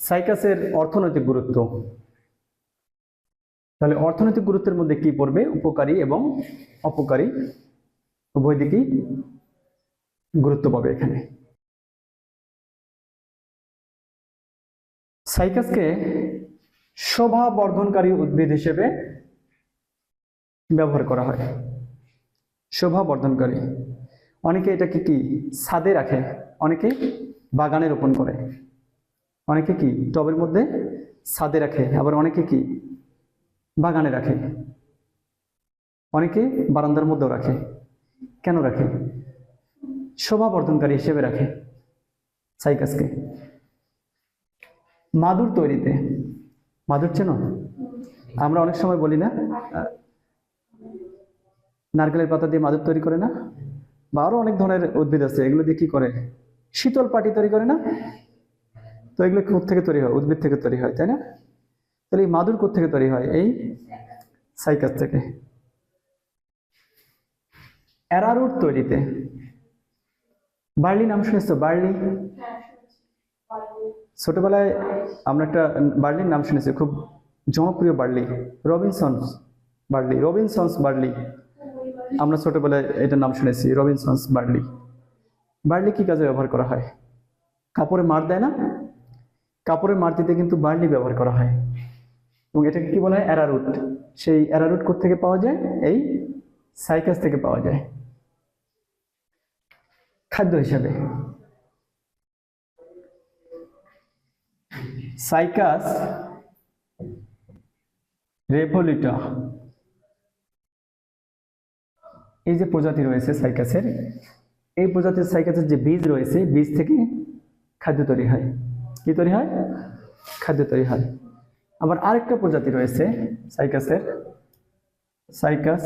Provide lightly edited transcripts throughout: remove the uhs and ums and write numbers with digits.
সাইকাসের অর্থনৈতিক গুরুত্ব। তাহলে অর্থনৈতিক গুরুত্বের মধ্যে কি পড়বে? উপকারী এবং অপকারী উভয় দিকেই গুরুত্ব পাবে এখানে। সাইকাসকে শোভা বর্ধনকারী উদ্ভিদ হিসেবে ব্যবহার করা হয়। শোভা বর্ধনকারী, অনেকে এটাকে কি ছাদে রাখে, অনেকে বাগানে রোপণ করে, অনেকে কি টবের মধ্যে ছাদে রাখে, আবার অনেকে কি বাগানে রাখে, অনেকে বারান্দার মধ্যেও রাখে। কেন রাখে? শোভা বর্ধনকারী হিসেবে রাখে সাইকাসকে। মাদুর তৈরিতে, মাদুর চেনো? আমরা অনেক সময় বলি না, নারকেলের পাতা দিয়ে মাদুর তৈরি করে না, বা আরো অনেক ধরনের উদ্ভিদ আছে, এগুলো দিয়ে কি করে? শীতল পাটি তৈরি করে না? তো এগুলো কোথা থেকে তৈরি হয়? উদ্ভিদ থেকে তৈরি হয়, তাই না? তাহলে এই মাদুর কোথা থেকে তৈরি হয়? এই সাইকাস থেকে। অ্যারারুট তৈরিতে, বার্লি নাম শুনেছো? বার্লি, ছোটবেলায় আমরা একটা বার্লির নাম শুনেছি, খুব জনপ্রিয় বার্লি, রবিনসন্স বার্লি। রবিনসন্স বার্লি, আমরা ছোটবেলায় এটার নাম শুনেছি, রবিনসন্স বার্লি। বার্লি কি কাজে ব্যবহার করা হয়? কাপড়ে মার দেয় না? কাপড়ে মার দিতে কিন্তু বার্লি ব্যবহার করা হয়, এবং এটাকে কি বলা হয়? অ্যারারুট। সেই অ্যারারুট কোত্থেকে পাওয়া যায়? এই সাইকাস থেকে পাওয়া যায় খাদ্য হিসাবে। সাইকাস রেভোলিটা, এই যে প্রজাতি রয়েছে সাইকাসের, এই প্রজাতির সাইকাসের যে বীজ রয়েছে, বীজ থেকে খাদ্য তৈরি হয়। কি তৈরি হয়? খাদ্য তৈরি হয়। আবার আরেকটা প্রজাতি রয়েছে সাইকাসের, সাইকাস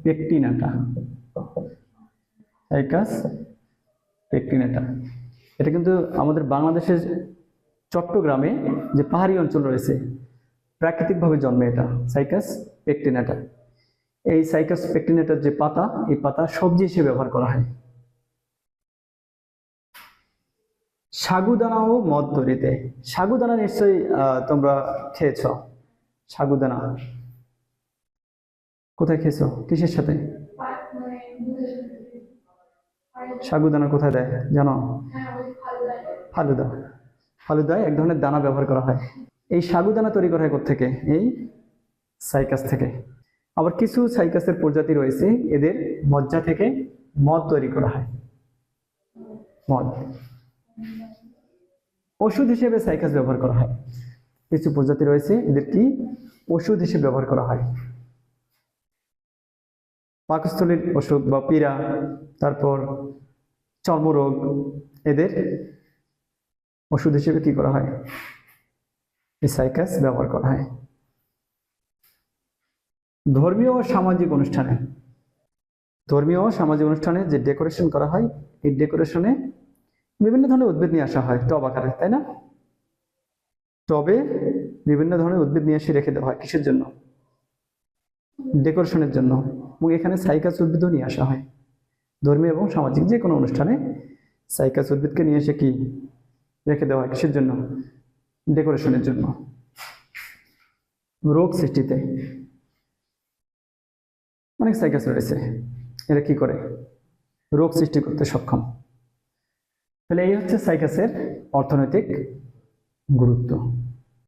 পেকটিনাটা। সাইকাস পেকটিনাটা, এটা কিন্তু আমাদের বাংলাদেশের চট্টগ্রামে যে পাহাড়ি অঞ্চল রয়েছে, প্রাকৃতিকভাবে জন্মে এটা সাইকাস পেকটিনাটা। এই সাইকাস পেকটিনাটার যে পাতা, এই পাতা সবজি হিসেবে ব্যবহার করা হয়। সাগুদানা ও মদ তৈরিতে, সাগুদানা নিশ্চয়ই তোমরা খেয়েছ। সাগুদানা কোথায় খেয়েছো? কিসের সাথে? সাগুদানা কোথায় দেয় জানো? ফালুদা। ফালুদায় এক ধরনের দানা ব্যবহার করা হয়। এই সাগুদানা তৈরি করা হয় কোত্থেকে? এই সাইকাস থেকে। আবার কিছু সাইকাসের প্রজাতি রয়েছে, এদের মজ্জা থেকে মদ তৈরি করা হয়। মদ ওষুধ হিসেবে সাইকাস ব্যবহার করা হয়। কিছু প্রজাতি রয়েছে, এদের কি ওষুধ হিসেবে ব্যবহার করা হয়। পাকস্থলীর অসুখ বা পীড়া, তারপর চর্মরোগ, এদের ওষুধ হিসেবে কি করা হয়? এই সাইকাস ব্যবহার করা হয়। ধর্মীয় ও সামাজিক অনুষ্ঠানে, ধর্মীয় ও সামাজিক অনুষ্ঠানে যে ডেকোরেশন করা হয়, এই ডেকোরেশনে বিভিন্ন ধরনের উদ্ভিদ নিয়ে আসা হয় টব আকারে, তাই না? টবে বিভিন্ন ধরনের উদ্ভিদ নিয়ে এসে রেখে দেওয়া হয়। কিসের জন্য? ডেকোরেশনের জন্য। এবং এখানে সাইকাস উদ্ভিদও নিয়ে আসা হয়। ধর্মীয় এবং সামাজিক যে কোনো অনুষ্ঠানে সাইকাস উদ্ভিদকে নিয়ে এসে কি রেখে দেওয়া হয়? কিসের জন্য? ডেকোরেশনের জন্য। রোগ সৃষ্টিতে, অনেক সাইকাস রয়েছে, এরা কি করে? রোগ সৃষ্টি করতে সক্ষম। তাহলে এই হচ্ছে সাইকাসের অর্থনৈতিক গুরুত্ব।